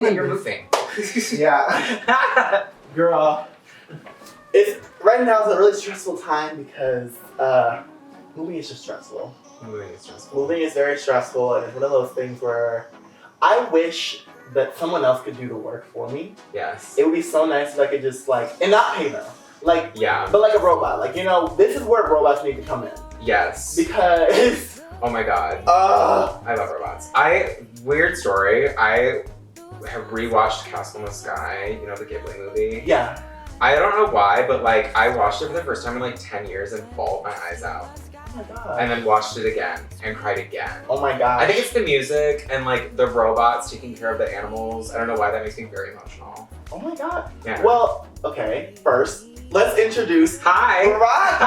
You're moving. Yeah. Girl. It's right now is a really stressful time because moving is just stressful. Moving is stressful. Moving is very stressful, and it's one of those things where I wish that someone else could do the work for me. Yes. It would be so nice if I could just and not pay them. Yeah. But like a robot. This is where robots need to come in. Yes. Because Oh my god. I love robots. Weird story. I have rewatched Castle in the Sky, you know, the Ghibli movie. yeah. I don't know why, but I watched it for the first time in 10 years and bawled my eyes out. Oh my god. And then watched it again and cried again. Oh my god. I think it's the music and the robots taking care of the animals. I don't know why that makes me very emotional. Oh my god. Yeah. Well, okay, first, let's introduce Hi! Veronica!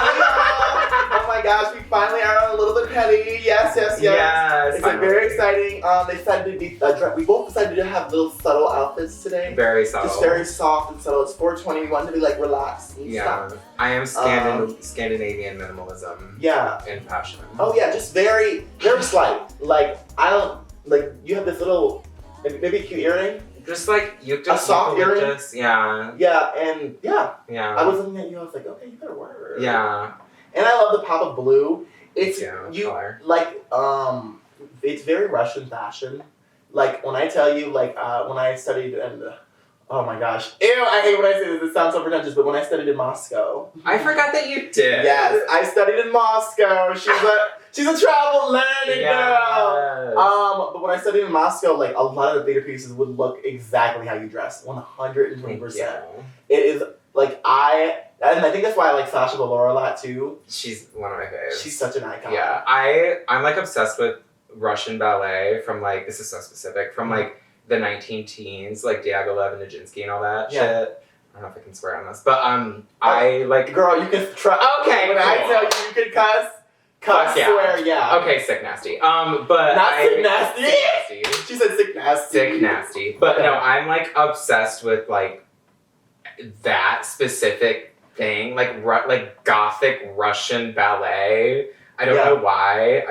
Oh my gosh, we finally are on a little bit petty. Yes. Yes, It's finally. very exciting. They decided to be, we both decided to have little subtle outfits today. Very subtle. Just very soft and subtle. It's 420. We wanted to be relaxed. And Yeah. stuff. I am Scandinavian minimalism. Yeah. In fashion. Oh yeah, just very, very slight. I don't, you have this little, maybe cute earring? Just you just A soft earring? Yeah. Yeah, and yeah. Yeah. I was looking at you, I was like, okay, you better work. Yeah. And I love the pop of blue. It's color. It's very Russian fashion. When I tell you, when I studied oh my gosh, ew! I hate when I say this. It sounds so pretentious, but when I studied in Moscow, I forgot that you did. yes, I studied in Moscow. She's a travel learning girl. But when I studied in Moscow, a lot of the theater pieces would look exactly how you dress, 120%. It is and I think that's why I like Sasha Velour a lot too. She's one of my faves. She's such an icon. Yeah, I'm obsessed with Russian ballet from this is so specific, from the 19-teens, Diaghilev and Nijinsky and all that shit. I don't know if I can swear on this, but Girl, you can try. Okay, when I tell you can cuss, yeah. swear, yeah. Okay, sick nasty. But Not sick nasty. Sick nasty. She said sick nasty. Sick nasty. But no, I'm obsessed with that specific thing, gothic Russian ballet. I don't know why.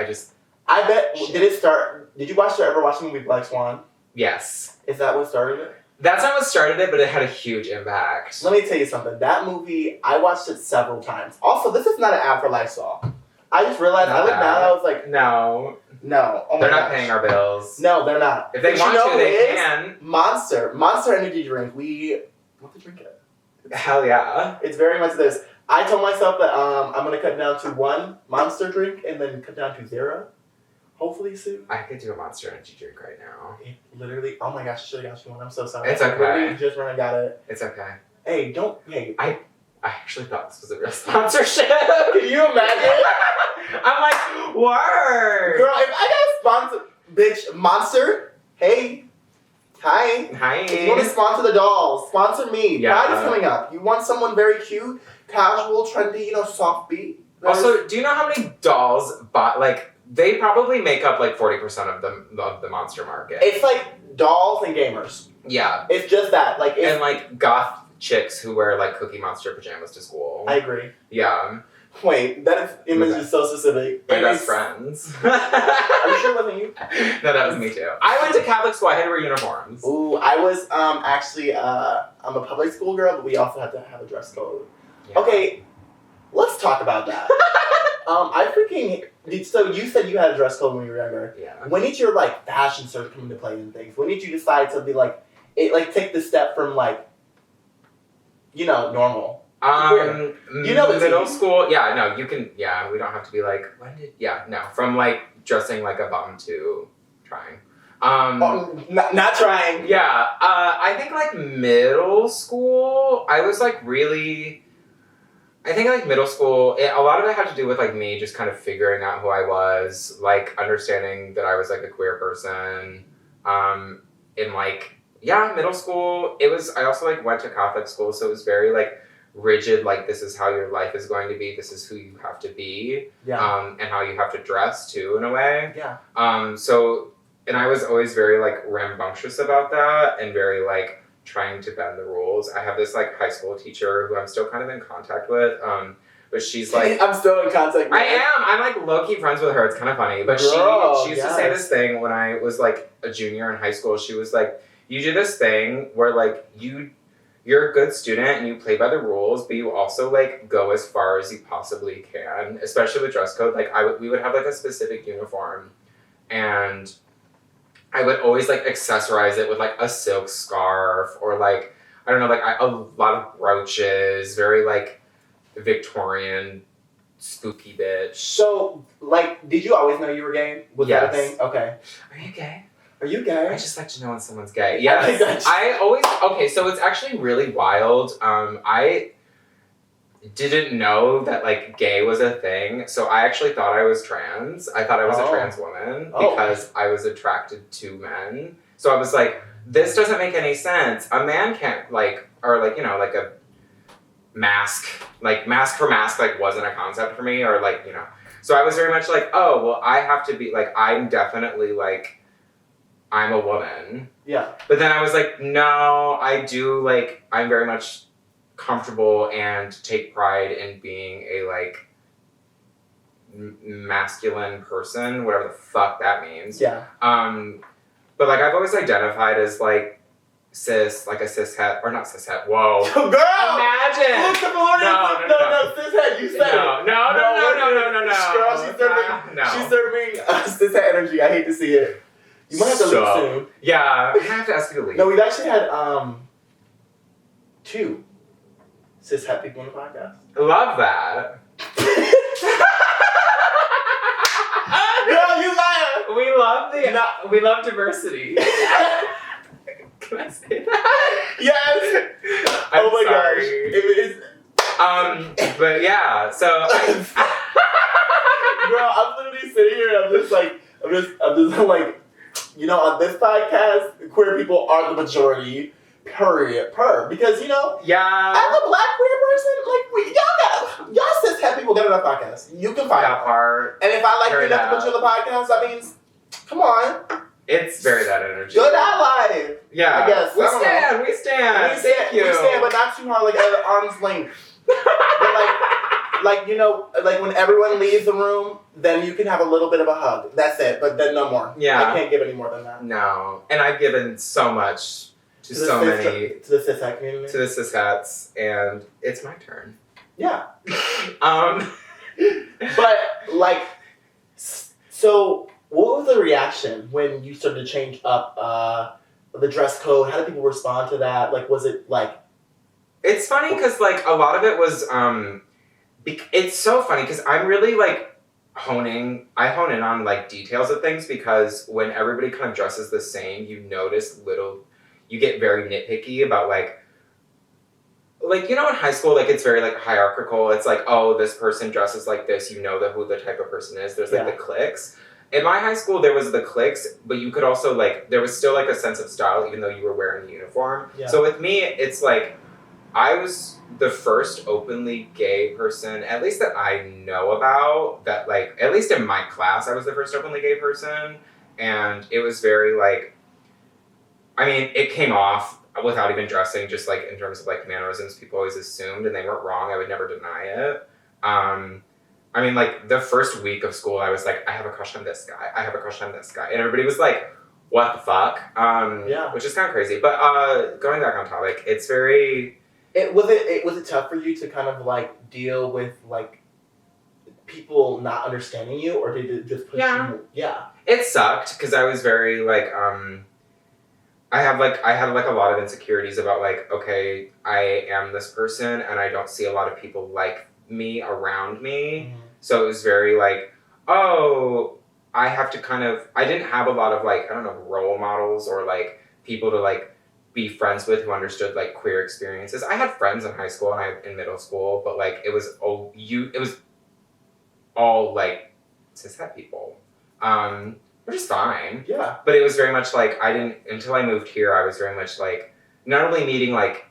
I bet. Did you ever watch the movie Black Swan? Yes. Is that what started it? That's not what started it, but it had a huge impact. Let me tell you something. That movie, I watched it several times. Also, this is not an ad for Lysol. I just realized, I looked down and I was like, no. Oh they're not paying our bills. No, they're not. If they want to, they can. Monster energy drink. We want to drink it. Hell yeah. It's very much this. I told myself that I'm going to cut down to 1 Monster drink and then cut down to 0. Hopefully soon. I could do a Monster energy drink right now. Literally, oh my gosh, I should have got you one. I'm so sorry. It's okay. I literally just ran and got it. It's okay. Hey, don't. Hey. I actually thought this was a real sponsorship. Can you imagine? I'm word. Girl, if I got a sponsor, bitch, Monster, hey. Hi. If you want to sponsor the dolls, sponsor me. Yeah. Pride is coming up. You want someone very cute, casual, trendy, soft beat? Also, do you know how many dolls bought, they probably make up 40% of the monster market. It's dolls and gamers. Yeah. It's just that. And goth chicks who wear Cookie Monster pajamas to school. I agree. Yeah. Wait, that image is so specific. My best friends. Are you sure it wasn't you? No, that was me too. I went to Catholic school. I had to wear uniforms. Ooh, I was actually I'm a public school girl, but we also had to have a dress code. Yeah. Okay, let's talk about that. So you said you had a dress code when you were younger. Yeah. When did your fashion surge come into play in things? When did you decide to be take the step from normal? Middle school. Yeah, no, you can. Yeah, we don't have to be from dressing like a bum to trying. Not trying. Yeah, I think middle school. I was really. I think middle school. A lot of it had to do with me just kind of figuring out who I was, understanding that I was a queer person. In middle school, it was. I also went to Catholic school, so it was very rigid, this is how your life is going to be, this is who you have to be, and how you have to dress too, in a way. Yeah. And I was always very rambunctious about that, and very trying to bend the rules. I have this high school teacher who I'm still kind of in contact with, but she's I'm still in contact with I am! I'm low-key friends with her, it's kind of funny, but Girl, she used to say this thing when I was a junior in high school. She was you do this thing where like you're a good student and you play by the rules, but you also like go as far as you possibly can, especially with dress code. Like we would have like a specific uniform, and I would always like accessorize it with like a silk scarf or like I don't know, like a lot of brooches, very like Victorian, spooky bitch. So, like, did you always know you were gay? Was that a Yes. thing? Okay. Are you gay? Are you gay? I just like to know when someone's gay. I think Yes. that's- I always okay, so it's actually really wild. I didn't know that like gay was a thing, so I actually thought I was trans. I thought I was a trans woman because I was attracted to men. So I was like, this doesn't make any sense. A man can't like, or like, you know, like a mask for mask like wasn't a concept for me, or like, you know. So I was very much like, oh well, I have to be like, I'm definitely like, I'm a woman. Yeah. But then I was like, no, I do like, I'm very much comfortable and take pride in being a like masculine person, whatever the fuck that means. Yeah. But like I've always identified as like cis, like a cishet, or not cishet. Whoa. Girl. Imagine. Look, no, cishet. You said it. No. Girl, she's serving cishet energy. I hate to see it. You might have to leave soon. Yeah, I have to ask you to leave. No, we've actually had 2 cishet people on the podcast. Love that. Girl, you liar. We love diversity. Can I say that? Yes. I'm oh my sorry. gosh. It is. But yeah, so Girl, I'm literally sitting here and I'm just like, you know, on this podcast, queer people are the majority. Period. Because, you know, yeah, as a black queer person, like y'all cis people get on that podcast. You can find that out. part. And if I like Heard you enough to put you on the podcast, that means, come on, It's very that energy. good ally. Yeah, I guess. we I don't stand. We stand. Thank you. We stand, but not too hard, like at arm's length. But like you know, like when everyone leaves the room, then you can have a little bit of a hug. That's it. But then no more. Yeah. I can't give any more than that. No, and I've given so much to so many to the cishet community. to the cis hats, and it's my turn. Yeah. Um, But like, so what was the reaction when you started to change up the dress code? How did people respond to that? Like, was it like? It's funny because like a lot of it was it's so funny because I'm really like hone in on like details of things, because when everybody kind of dresses the same, you get very nitpicky about like you know, in high school, like it's very like hierarchical. It's like, oh, this person dresses like this, you know who the type of person is. There's like the cliques. In my high school, there was the cliques, but you could also like, there was still like a sense of style even though you were wearing the uniform. Yeah. So with me, it's like I was the first openly gay person, at least that I know about, that like, at least in my class, I was the first openly gay person. And it was very like, I mean, it came off without even dressing, just like in terms of like mannerisms, people always assumed, and they weren't wrong. I would never deny it. I mean, like the first week of school, I was like, I have a crush on this guy. I have a crush on this guy. And everybody was like, what the fuck? Which is kind of crazy. But going back on topic, it's very... Was it tough for you to kind of like deal with like people not understanding you, or did it just push you? Yeah. It sucked because I was very like, I had like a lot of insecurities about like, okay, I am this person and I don't see a lot of people like me around me. Mm-hmm. So it was very like, oh, I have to kind of, I didn't have a lot of like, I don't know, role models or like people to like be friends with who understood like queer experiences. I had friends in high school and in middle school, but like it was all like cishet people. Which is fine. Yeah. But it was very much like, until I moved here, I was very much like, not only meeting like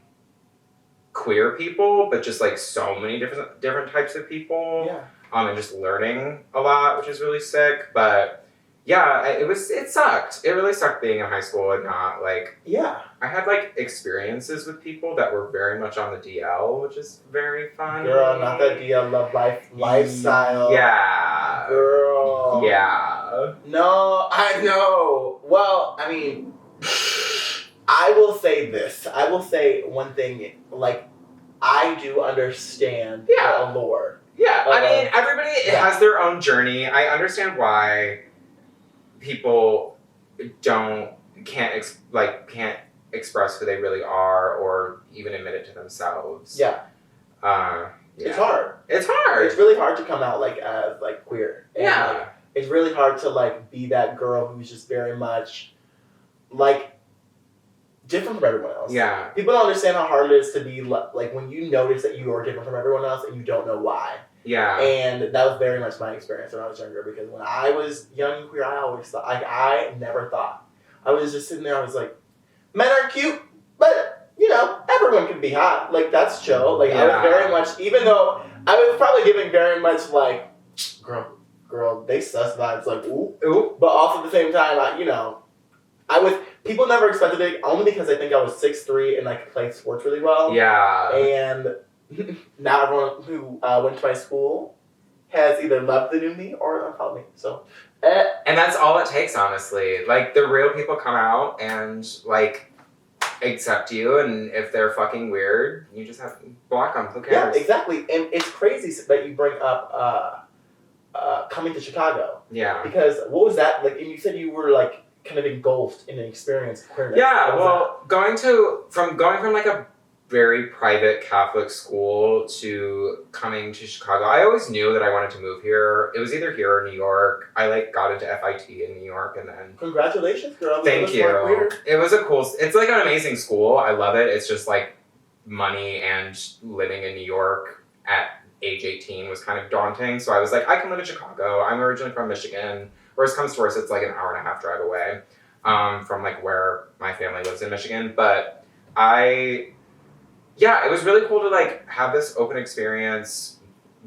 queer people, but just like so many different types of people. Yeah. And just learning a lot, which is really sick. But yeah, it sucked. It really sucked being in high school and not like, yeah. I had like experiences with people that were very much on the DL, which is very fun. Girl, not that DL love lifestyle. Yeah. Girl. Yeah. No, I know. Well, I mean, I will say this. I will say one thing. Like, I do understand the allure. Yeah, I mean, everybody has their own journey. I understand why people can't express who they really are or even admit it to themselves. Yeah. It's hard. It's hard. It's really hard to come out like as like queer. And, like, it's really hard to like be that girl who's just very much like different from everyone else. Yeah. People don't understand how hard it is to be like when you notice that you are different from everyone else and you don't know why. Yeah. And that was very much my experience when I was younger, because when I was young and queer, I always thought, like, I never thought. I was just sitting there, I was like, men are cute, but, you know, everyone can be hot. Like, that's chill. Like, I was very much, even though I was probably giving very much, like, girl, they sus vibes, like, ooh. But also at the same time, people never expected it, only because I think I was 6'3" and I could play sports really well. Yeah. And now everyone who went to my school has either loved the new me or unfollowed me. So, and that's all it takes, honestly. Like, the real people come out and, like, accept you, and if they're fucking weird, you just have to block them. Who cares? Yeah, exactly. And it's crazy that you bring up coming to Chicago. Yeah. Because what was that like? And you said you were like kind of engulfed in an experience of queerness. Yeah. Well, going from like a very private Catholic school to coming to Chicago, I always knew that I wanted to move here. It was either here or New York. I like got into FIT in New York, and then congratulations, girl. Thank you. It was it's like an amazing school. I love it. It's just like money and living in New York at age 18 was kind of daunting. So I was like, I can live in Chicago. I'm originally from Michigan. Worst comes to worst, it's like an hour and a half drive away from like where my family lives in Michigan. But it was really cool to like have this open experience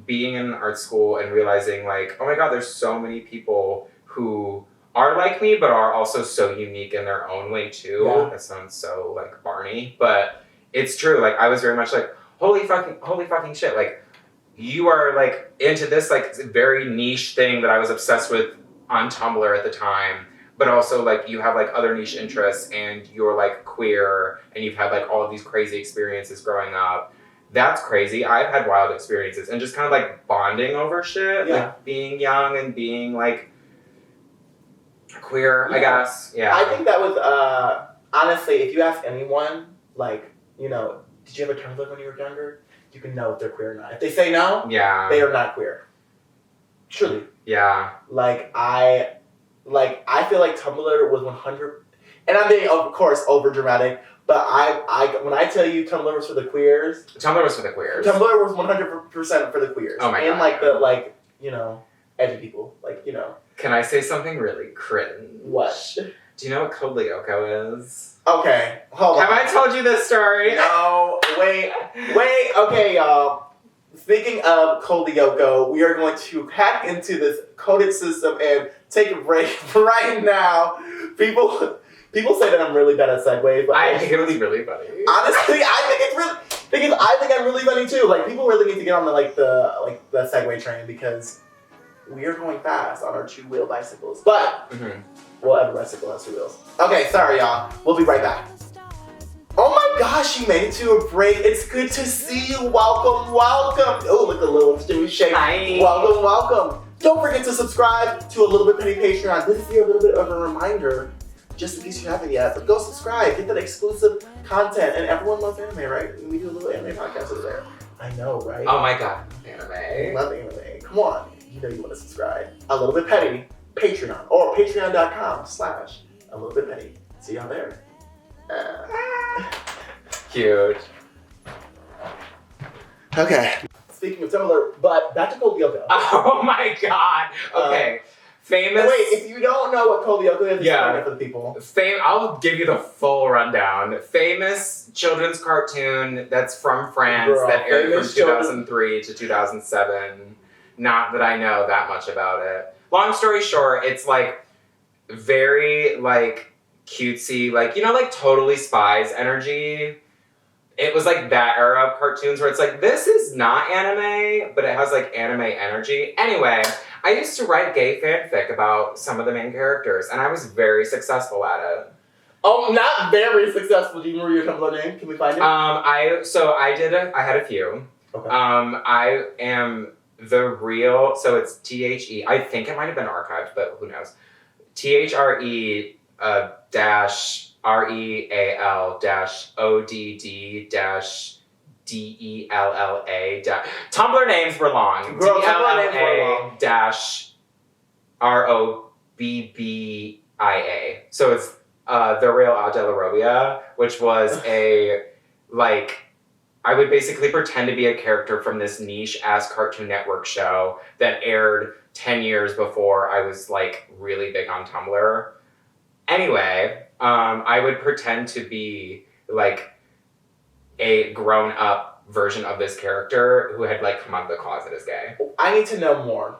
being in art school and realizing like, oh my God, there's so many people who are like me, but are also so unique in their own way too. Yeah. That sounds so like Barney, but it's true. Like I was very much like, holy fucking shit. Like you are like into this like very niche thing that I was obsessed with on Tumblr at the time. But also, like, you have, like, other niche interests, and you're, like, queer, and you've had, like, all of these crazy experiences growing up. That's crazy. I've had wild experiences, and just kind of, like, bonding over shit. Yeah. Like, being young and being, like, queer, I guess. Yeah. I think that was, honestly, if you ask anyone, like, you know, did you have a Tumblr when you were younger? You can know if they're queer or not. If they say no, they are not queer. Truly. Yeah. I feel like Tumblr was 100, and I'm being, of course, over dramatic, but when I tell you Tumblr was for the queers. Tumblr was for the queers. Tumblr was 100% for the queers. Oh my God. And like the, like, you know, edgy people. Like, you know. Can I say something really cringe? What? Do you know what Code Lyoko is? Okay, hold on. Have I told you this story? No, wait, okay, y'all. Speaking of Code Lyoko, we are going to hack into this coded system and take a break right now. People say that I'm really bad at segues, but I think it was really funny. Honestly, I think I'm really funny too. Like people really need to get on the Segway train because we are going fast on our 2-wheel bicycles. But well, every bicycle has 2 wheels. Okay, sorry y'all. We'll be right back. Oh my gosh, you made it to a break. It's good to see you. Welcome. Oh, look, a little Stewie shake. Hi. Welcome. Don't forget to subscribe to A Little Bit Petty Patreon. This is here a little bit of a reminder, just in case you haven't yet. But go subscribe, get that exclusive content. And everyone loves anime, right? We do a little anime podcast over there. I know, right? Oh my God, anime. I love anime. Come on. You know you want to subscribe. A Little Bit Petty Patreon or patreon.com/A Little Bit Petty. See y'all there. Cute. Okay. Speaking of Tumblr, but back to Code Lyoko. Oh my God. Okay. Famous. Wait, if you don't know what Code Lyoko is, explain it for the people. I'll give you the full rundown. Famous children's cartoon that's from France that aired from 2003 to 2007. Not that I know that much about it. Long story short, it's like very like cutesy, like, you know, like Totally Spies energy. It was like that era of cartoons where it's like, this is not anime, but it has like anime energy. Anyway, I used to write gay fanfic about some of the main characters, and I was very successful at it. Oh, not very successful. Do you remember your Tumblr name? Can we find it? I had a few. Okay. I am the real. So it's THE. I think it might have been archived, but who knows? THRE dash REAL dash ODD dash DELLA dash. Tumblr names were long. Girl, Tumblr names were long. Dash ROBBIA. So it's The Real Al Della Robbia, which was a, like, I would basically pretend to be a character from this niche-ass Cartoon Network show that aired 10 years before I was, like, really big on Tumblr. Anyway, I would pretend to be, like, a grown-up version of this character who had, like, come out of the closet as gay. I need to know more.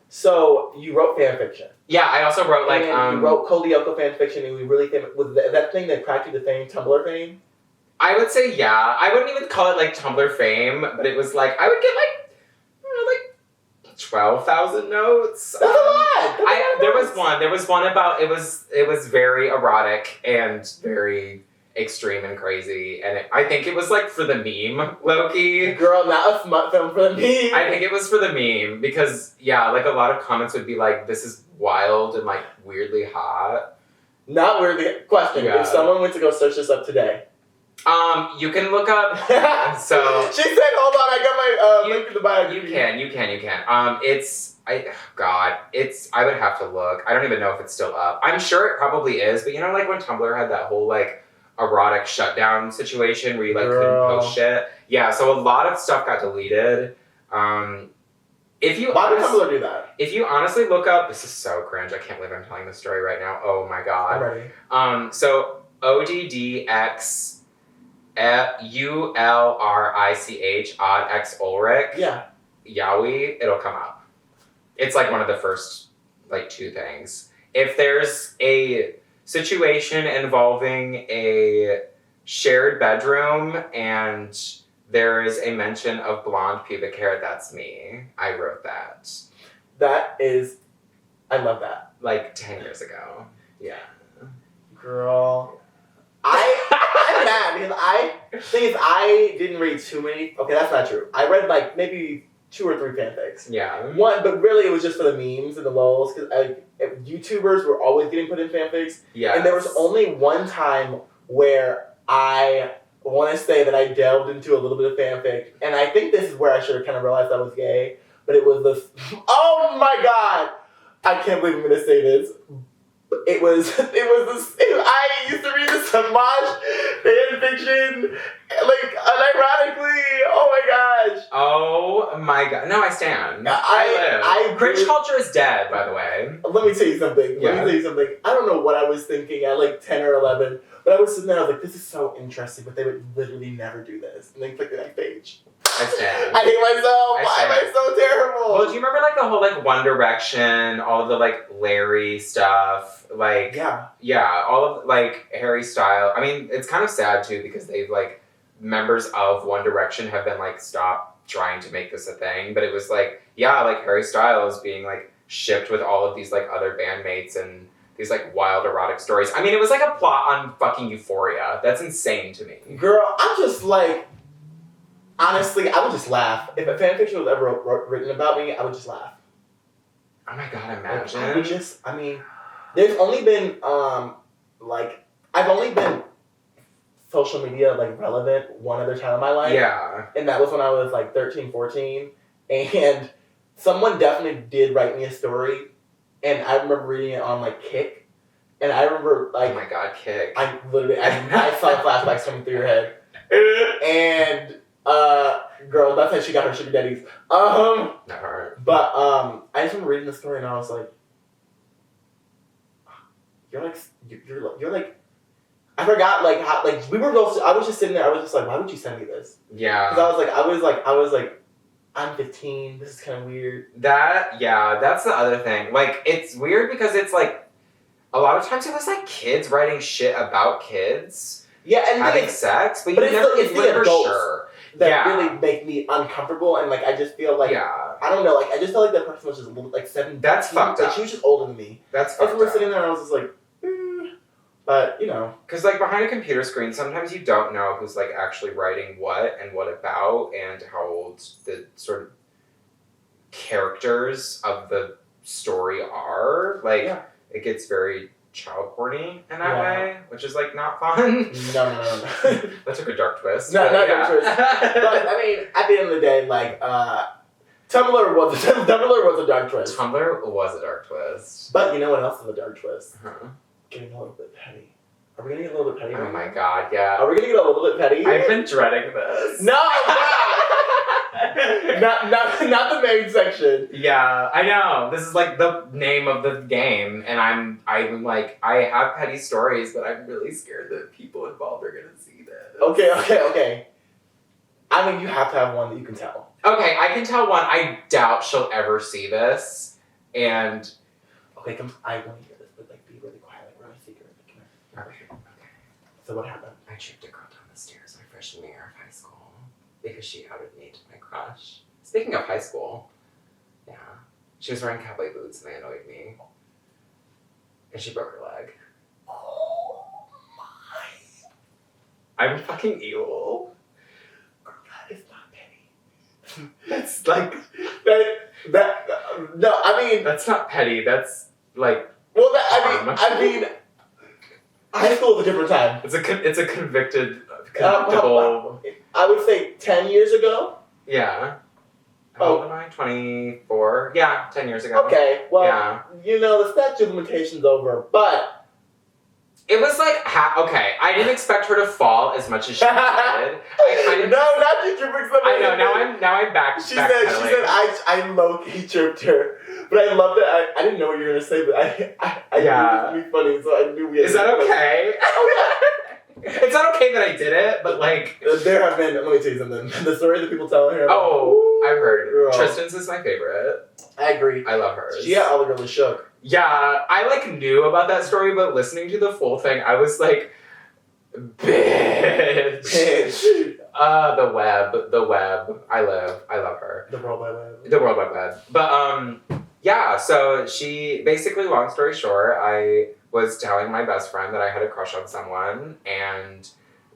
So you wrote fan fiction. Yeah, I also wrote, like, you wrote Code Lyoko fan fiction, and we really famous. Was that thing that cracked you to fame, Tumblr fame? I would say, yeah. I wouldn't even call it, like, Tumblr fame, but it was, like, I would get, like, I don't know, like, 12,000 notes. That's a lot! There was one about, it was very erotic and very extreme and crazy, and I think it was, like, for the meme, low-key. Girl, not a smut film for the meme. I think it was for the meme, because, yeah, like, a lot of comments would be like, this is wild and, like, weirdly hot. Not weirdly. Question, Yeah. if someone went to go search this up today. You can look up, so... She said, hold on, I got my link in the bio. You can. I would have to look. I don't even know if it's still up. I'm sure it probably is, but you know, like when Tumblr had that whole, like, erotic shutdown situation where you, like, couldn't post shit? Yeah, so a lot of stuff got deleted. Why would Tumblr do that? If you honestly look up, this is so cringe, I can't believe I'm telling this story right now. Oh my god. I'm ready. So ODDX ULRICH odd X Ulrich. Yeah. Yowie, it'll come up. It's like one of the first, like, two things. If there's a situation involving a shared bedroom and there is a mention of blonde pubic hair, that's me. I wrote that. I love that. Like 10 years ago. Yeah. Girl. I'm mad because I didn't read too many. Okay, that's not true. I read like maybe 2 or 3 fanfics. Yeah. One, but really it was just for the memes and the lols because YouTubers were always getting put in fanfics. Yeah. And there was only one time where I want to say that I delved into a little bit of fanfic, and I think this is where I should have kind of realized I was gay. But it was this. Oh my god! I can't believe I'm gonna say this. It was this. I used to read the Samaj fan fiction, like unironically. Oh my gosh! Oh my god! No, I stand. I live. Cringe culture is dead, by the way. Let me tell you something. I don't know what I was thinking at like 10 or 11, but I was sitting there. I was like, "This is so interesting," but they would literally never do this. And then click the next page. I stand. I hate myself. Why am I so terrible? Well, do you remember like the whole like One Direction, all of the like Larry stuff, like yeah, all of like Harry Styles. I mean, it's kind of sad too because they've like members of One Direction have been like stopped trying to make this a thing, but it was like like Harry Styles being like shipped with all of these like other bandmates and these like wild erotic stories. I mean, it was like a plot on fucking Euphoria. That's insane to me. Girl, I'm just like. Honestly, I would just laugh. If a fanfiction was ever written about me, I would just laugh. Oh my god, imagine. There's only been, I've only been social media, like, relevant one other time in my life. Yeah. And that was when I was, like, 13, 14. And someone definitely did write me a story. And I remember reading it on, like, Kick. And I remember, like... Oh my god, Kick. I saw flashbacks coming through your head. And... girl, that's how she got her sugar daddies. Not her. But I just remember reading the story and I was like, you're like, I forgot like how like we were both. I was just sitting there. I was just like, why would you send me this? Yeah. Because I was like, I'm 15. This is kind of weird. That's the other thing. Like, it's weird because it's like a lot of times it was like kids writing shit about kids. Yeah, and having sex, but it's the adults sure. that really make me uncomfortable, and like I just feel like I don't know. Like, I just felt like that person was just a little, like, 17. That's fucked like, up. She was just older than me. That's And fucked we were up. sitting there, and I was just like, But, you know. Because, like, behind a computer screen, sometimes you don't know who's, like, actually writing what and what about and how old the sort of characters of the story are. Like, Yeah. it gets very child porny in that Yeah. way, which is, like, not fun. No. That took a dark twist. No, but not yeah. dark twist. But, I mean, at the end of the day, like, Tumblr was a dark twist. Tumblr was a dark twist. But you know what else is a dark twist? Uh-huh. Getting a little bit petty. Are we gonna get a little bit petty? Oh my god, yeah. Are we gonna get a little bit petty? I've been dreading this. No! not the main section. Yeah, I know. This is like the name of the game, and I'm like, I have petty stories, but I'm really scared that people involved are gonna see this. Okay. I mean, you have to have one that you can tell. Okay, I can tell one. I doubt she'll ever see this, and Okay, I want to hear this, but like, be really quiet, like, we're on a secret. okay. So what happened? I tripped a girl down the stairs my freshman year of high school because she outed me to my crush. Speaking of high school, yeah, she was wearing cowboy boots and they annoyed me, and she broke her leg. Oh my! I'm fucking evil. That is not petty. That's like No, I mean, that's not petty. That's like well, I mean, high school is a different time. it's a convictable. I would say 10 years ago. Yeah. How old am I? 24. Yeah, 10 years ago. Okay, well, Yeah. you know, the statute of limitations over, but It was like okay. I didn't expect her to fall as much as she did. I kind of no, not you tripping somebody. I know. Now I'm back. She said I low key tripped her, but I love that. I didn't know what you were gonna say, but I Yeah. knew it was gonna be funny, so I knew we had. Is that okay? It's not okay that I did it, but like. There have been. Let me tell you something. The story that people tell here. Oh, I've heard. Girl. Tristan's is my favorite. I agree. I love hers. She got all the girls shook. Yeah, I like knew about that story, but listening to the full thing, I was like, bitch. The web. I love her. The World Wide Web. The World Wide Web. But yeah. So she basically, long story short, I was telling my best friend that I had a crush on someone, and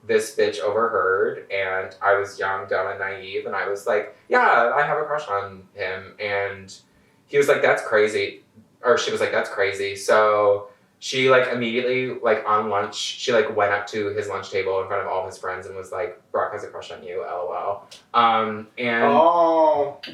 this bitch overheard, and I was young, dumb, and naive, and I was like, yeah, I have a crush on him, and he was like, that's crazy. Or she was like, that's crazy. So she like immediately like on lunch, she like went up to his lunch table in front of all of his friends and was like, Brock has a crush on you, lol. And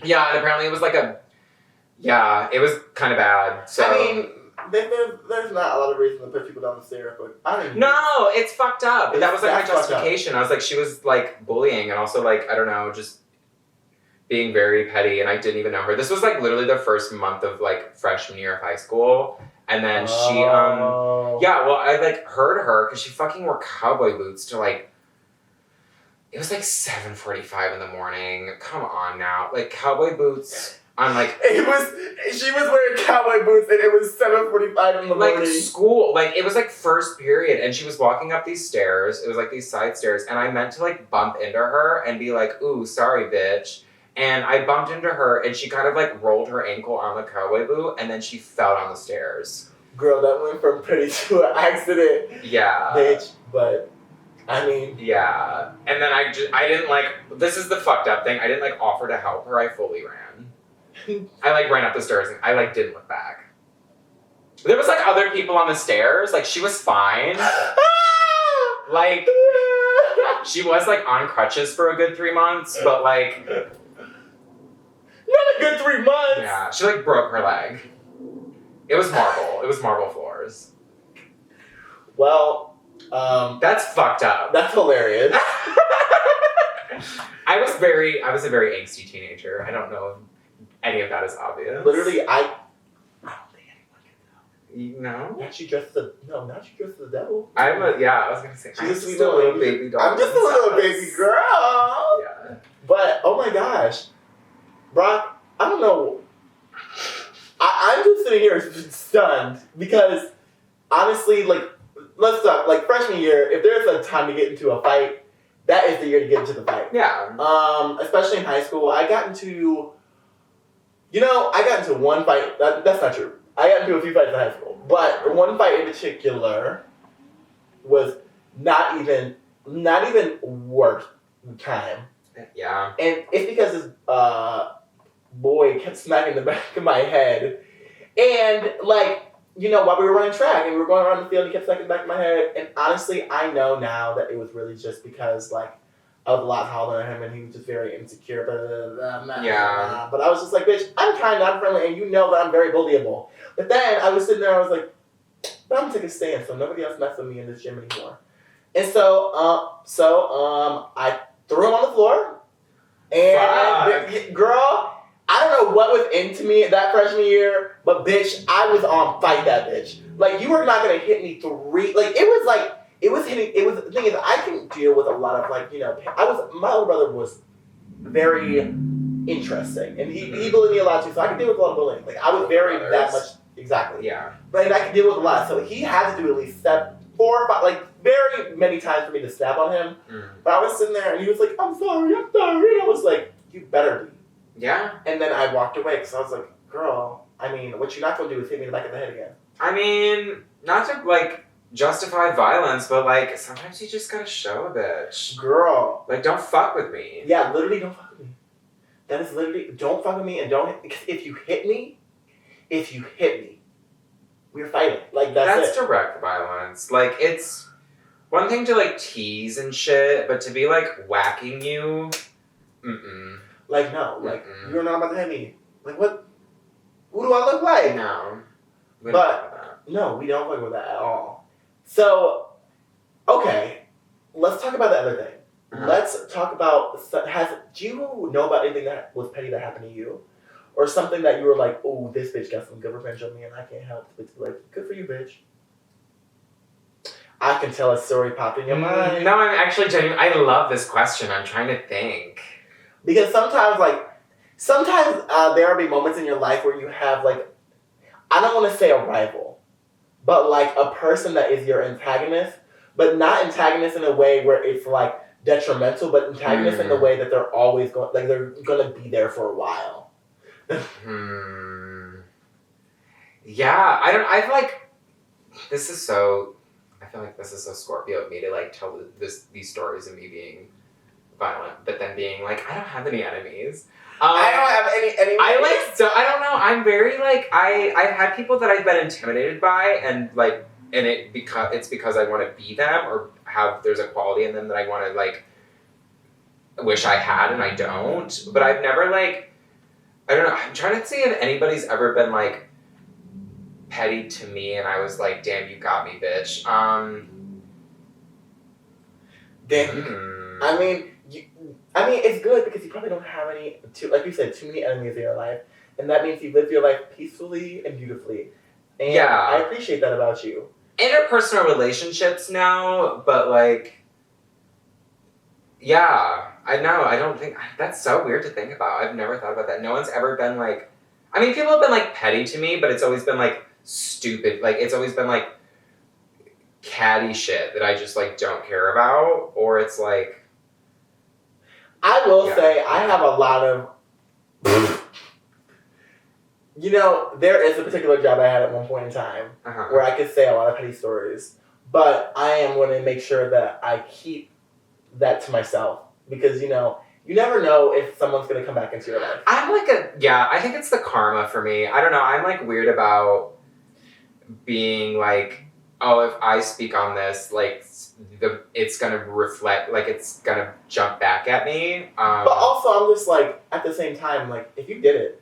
yeah, and apparently it was like it was kind of bad. So I mean, there's not a lot of reason to put people down the stairs, but I don't even. no, it's fucked up. That was like my That's fucked up. justification. I was like, she was like bullying and also like, I don't know, just being very petty, and I didn't even know her. This was like literally the first month of like freshman year of high school, and then she I like heard her because she fucking wore cowboy boots to like. It was like 7:45 in the morning. Come on now, like cowboy boots on like. She was wearing cowboy boots and it was 7:45 in the like morning. school, like it was like first period, and she was walking up these stairs. It was like these side stairs, and I meant to like bump into her and be like, "Ooh, sorry, bitch." And I bumped into her, and she kind of like rolled her ankle on the cowboy boot, and then she fell down the stairs. Girl, that went from pretty to an accident, Yeah. bitch. But I mean, Yeah. And then I didn't like. This is the fucked up thing. I didn't like offer to help her. I fully ran. I like ran up the stairs, and I like didn't look back. There was like other people on the stairs. Like she was fine. Like she was like on crutches for a good 3 months, but like. not a good 3 months. Yeah, she like broke her leg. It was marble. It was marble floors. Well, That's fucked up. that's hilarious. I was a very angsty teenager. I don't know if any of that is obvious. Literally, I don't think anyone can You know? know. Now she dressed the devil. I was gonna say She's I'm a just sweet a little little baby doll. I'm just a little baby girl. Yeah. But oh my gosh, Brock, I don't know. I'm just sitting here stunned because honestly, like, let's talk. Like freshman year, if there's a time to get into a fight, that is the year to get into the fight. Yeah. Especially in high school, I got into You know, I got into one fight. That's not true. I got into a few fights in high school, but one fight in particular was not even worth the time. Yeah. And it's because this boy kept smacking the back of my head. And, like, you know, while we were running track and we were going around the field, he kept smacking the back of my head. And honestly, I know now that it was really just because, like, I was a lot taller than him and he was just very insecure. Yeah. But I was just like, bitch, I'm kind, I'm friendly, and you know that I'm very bullyable. But then I was sitting there, I was like, but I'm gonna take a stand so nobody else messes with me in this gym anymore. And so I threw him on the floor. And girl, I don't know what was into me that freshman year, but bitch, I was on fight that bitch. Like, you were not gonna hit me the thing is, I can deal with a lot of, like, you know, my older brother was very interesting, and he bullied me a lot too, so I could deal with a lot of bullying. Like, I was very that much, exactly. Yeah. But I could deal with a lot, so he had to do at least 4 or 5, like, very many times for me to snap on him. But I was sitting there, and he was like, I'm sorry, and I was like, you better be. Yeah. And then I walked away, because I was like, girl, I mean, what you're not going to do is hit me in the back of the head again. I mean, not to, like, justify violence, but, like, sometimes you just gotta show a bitch. Girl. Like, don't fuck with me. Yeah, literally don't fuck with me. That is literally, don't fuck with me, and because if you hit me, we're fighting. Like, that's it. Direct violence. Like, it's one thing to, like, tease and shit, but to be, like, whacking you, Like, no. Like, you're not about to hit me. Like, what? Who do I look like? No. No, we don't fuck with that at all. So, okay, let's talk about the other thing. Let's talk about, do you know about anything that was petty that happened to you? Or something that you were like, oh, this bitch got some good revenge on me and I can't help but to be like, good for you, bitch. I can tell a story popped in your mind. No, I'm actually genuine. I love this question. I'm trying to think. Because sometimes there will be moments in your life where you have, like, I don't want to say a rival, but, like, a person that is your antagonist, but not antagonist in a way where it's, like, detrimental, but antagonist in the way that they're always going, like, they're going to be there for a while. Yeah, I feel like this is so Scorpio of me to, like, tell these stories of me being violent, but then being like, I don't have any enemies. I don't have any enemies. I don't know. I'm very, like, I've had people that I've been intimidated by, and, like, it's because I want to be them or there's a quality in them that I want to, like, wish I had and I don't. But I've never, like, I don't know. I'm trying to see if anybody's ever been, like, petty to me and I was like, damn, you got me, bitch. I mean, it's good because you probably don't have like you said, too many enemies in your life. And that means you live your life peacefully and beautifully. And yeah. I appreciate that about you. Interpersonal relationships now, but, like, yeah, I know. I don't think that's so weird to think about. I've never thought about that. No one's ever been like, I mean, people have been, like, petty to me, but it's always been, like, stupid. Like, it's always been, like, catty shit that I just, like, don't care about, or it's like. I will say I have a lot of. You know, there is a particular job I had at one point in time where I could say a lot of petty stories, but I am going to make sure that I keep that to myself because, you know, you never know if someone's going to come back into your life. I'm like I think it's the karma for me. I don't know. I'm, like, weird about being like, oh, if I speak on this, like, it's going to reflect, like, it's going to jump back at me. But also, I'm just, like, at the same time, like, if you did it,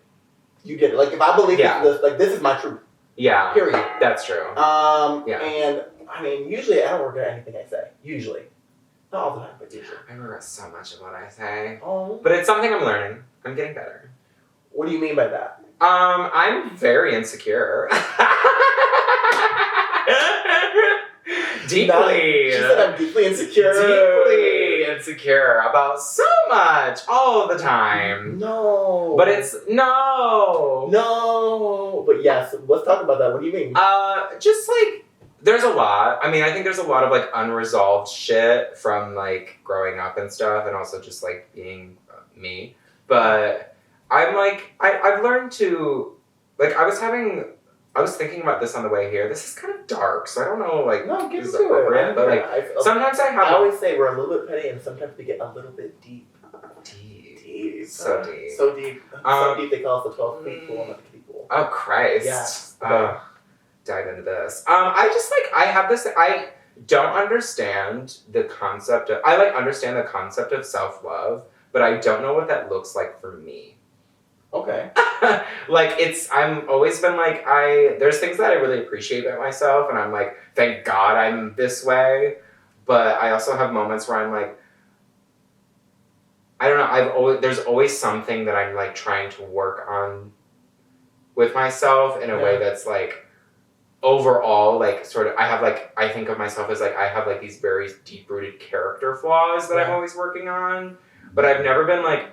you did it. Like, if I believe this is my truth. Yeah. Period. That's true. And, I mean, usually I don't regret anything I say. Usually. Not all the time, but usually. I regret so much of what I say. Oh. But it's something I'm learning. I'm getting better. What do you mean by that? I'm very insecure. Deeply. She said I'm deeply insecure. Deeply insecure about so much all the time. No. But it's no. But yes, let's talk about that. What do you mean? Just, like, there's a lot. I mean, I think there's a lot of, like, unresolved shit from, like, growing up and stuff, and also just, like, being me. But I'm like, I've learned to, like, I was thinking about this on the way here. This is kind of dark, so I don't know, like, No, get this is into appropriate, it. but, like, sometimes I have... I always say we're a little bit petty, and sometimes we get a little bit deep. Deep. So deep. So deep. So deep they call us the 12th people and the people. Oh, Christ. Yeah. Dive into this. I just, like, I have this... I don't understand the concept of... I, like, understand the concept of self-love, but I don't know what that looks like for me. Okay. Like, I'm always been like, there's things that I really appreciate about myself, and I'm like, thank God I'm this way, but I also have moments where I'm like, I don't know, there's always something that I'm, like, trying to work on with myself in a way that's, like, overall, like, sort of, I think of myself as, like, I have, like, these very deep-rooted character flaws that I'm always working on, but I've never been, like,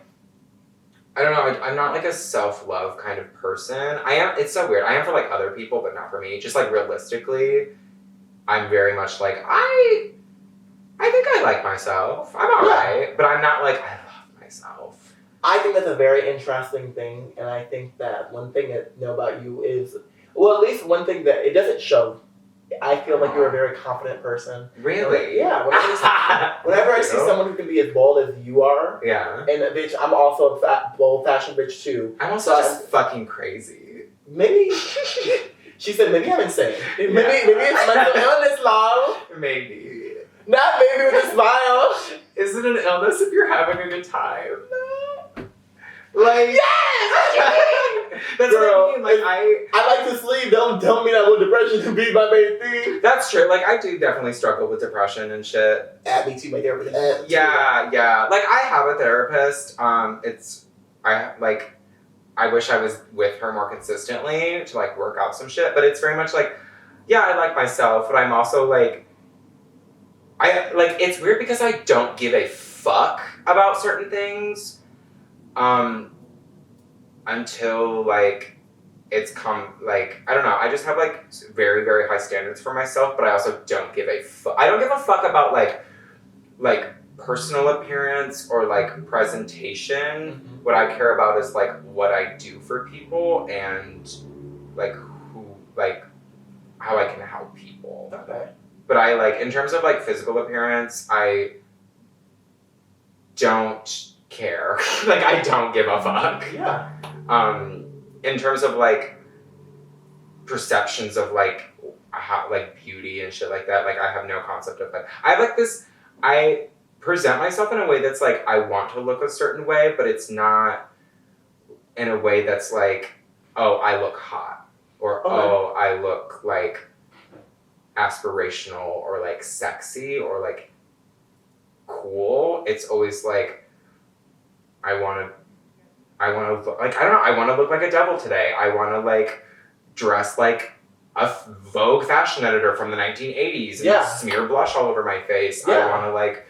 I don't know, I'm not, like, a self-love kind of person. It's so weird. I am for, like, other people, but not for me. Just, like, realistically, I'm very much, like, I think I like myself. I'm alright. But I'm not, like, I love myself. I think that's a very interesting thing, and I think that one thing to know about you is, well, at least one thing that it doesn't show. I feel like you're a very confident person. Really? Yeah. Whenever I see someone who can be as bold as you are, yeah. And bitch, I'm also a bold fashion bitch too. I'm also just fucking crazy. Maybe she said maybe I'm insane. Maybe it's mental illness, love. Maybe. Not maybe with a smile. Is it an illness if you're having a good time? Like, yes! That's Girl, what I mean. Like, I like to sleep. Don't tell me that little depression can be my main thing. That's true. Like, I do definitely struggle with depression and shit. Me too, my therapist. Yeah. Like, I have a therapist. I wish I was with her more consistently to, like, work out some shit. But it's very much like, yeah, I like myself, but I'm also like, it's weird because I don't give a fuck about certain things. Until, like, it's I don't know, I just have, like, very, very high standards for myself, but I also don't give a fuck. I don't give a fuck about, like, personal appearance or, like, presentation. Mm-hmm. What I care about is, like, what I do for people and, like, how I can help people. Okay. But I, like, in terms of, like, physical appearance, I don't care. Like, I don't give a fuck. Yeah. In terms of, like, perceptions of, like, how, like, beauty and shit like that, like, I have no concept of that. I present myself in a way that's, like, I want to look a certain way, but it's not in a way that's, like, oh, I look hot. Or, oh, I look, like, aspirational or, like, sexy or, like, cool. It's always, like, I want to look, like, I don't know, I want to look like a devil today. I want to, like, dress like a Vogue fashion editor from the 1980s and smear blush all over my face. Yeah. I want to, like,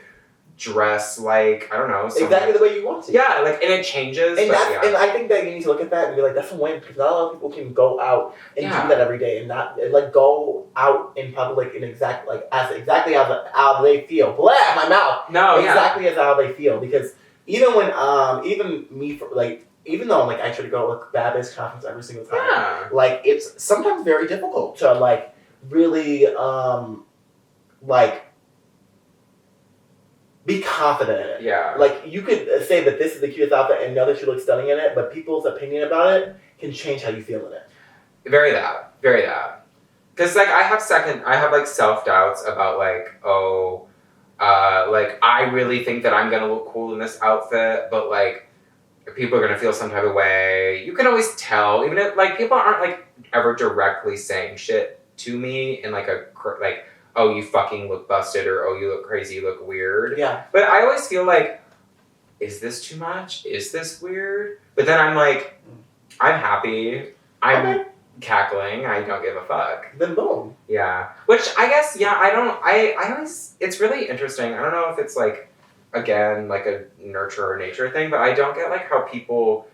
dress like, I don't know. Exactly the way you want to. Yeah, like, and it changes. And, and I think that you need to look at that and be like, that's a win, because not a lot of people can go out and do that every day and not, like, go out in public and exactly how they feel. Blah, my mouth. No, exactly as how they feel, because even when, even though, like, I try to go to a bad business conference every single time, like, it's sometimes very difficult to, like, really, like, be confident in it. Yeah. Like, you could say that this is the cutest outfit and know that you look stunning in it, but people's opinion about it can change how you feel in it. Very that. Because, like, I have, like, self-doubts about, like, like, I really think that I'm gonna look cool in this outfit, but, like, people are gonna feel some type of way. You can always tell, even if, like, people aren't, like, ever directly saying shit to me in, like, like, oh, you fucking look busted, or oh, you look crazy, you look weird. Yeah. But I always feel like, is this too much? Is this weird? But then I'm like, I'm happy. I'm cackling. I don't give a fuck. Then boom. Yeah. Which I guess, I always, it's really interesting. I don't know if it's, like, again, like a nurture or nature thing, but I don't get, like, how people,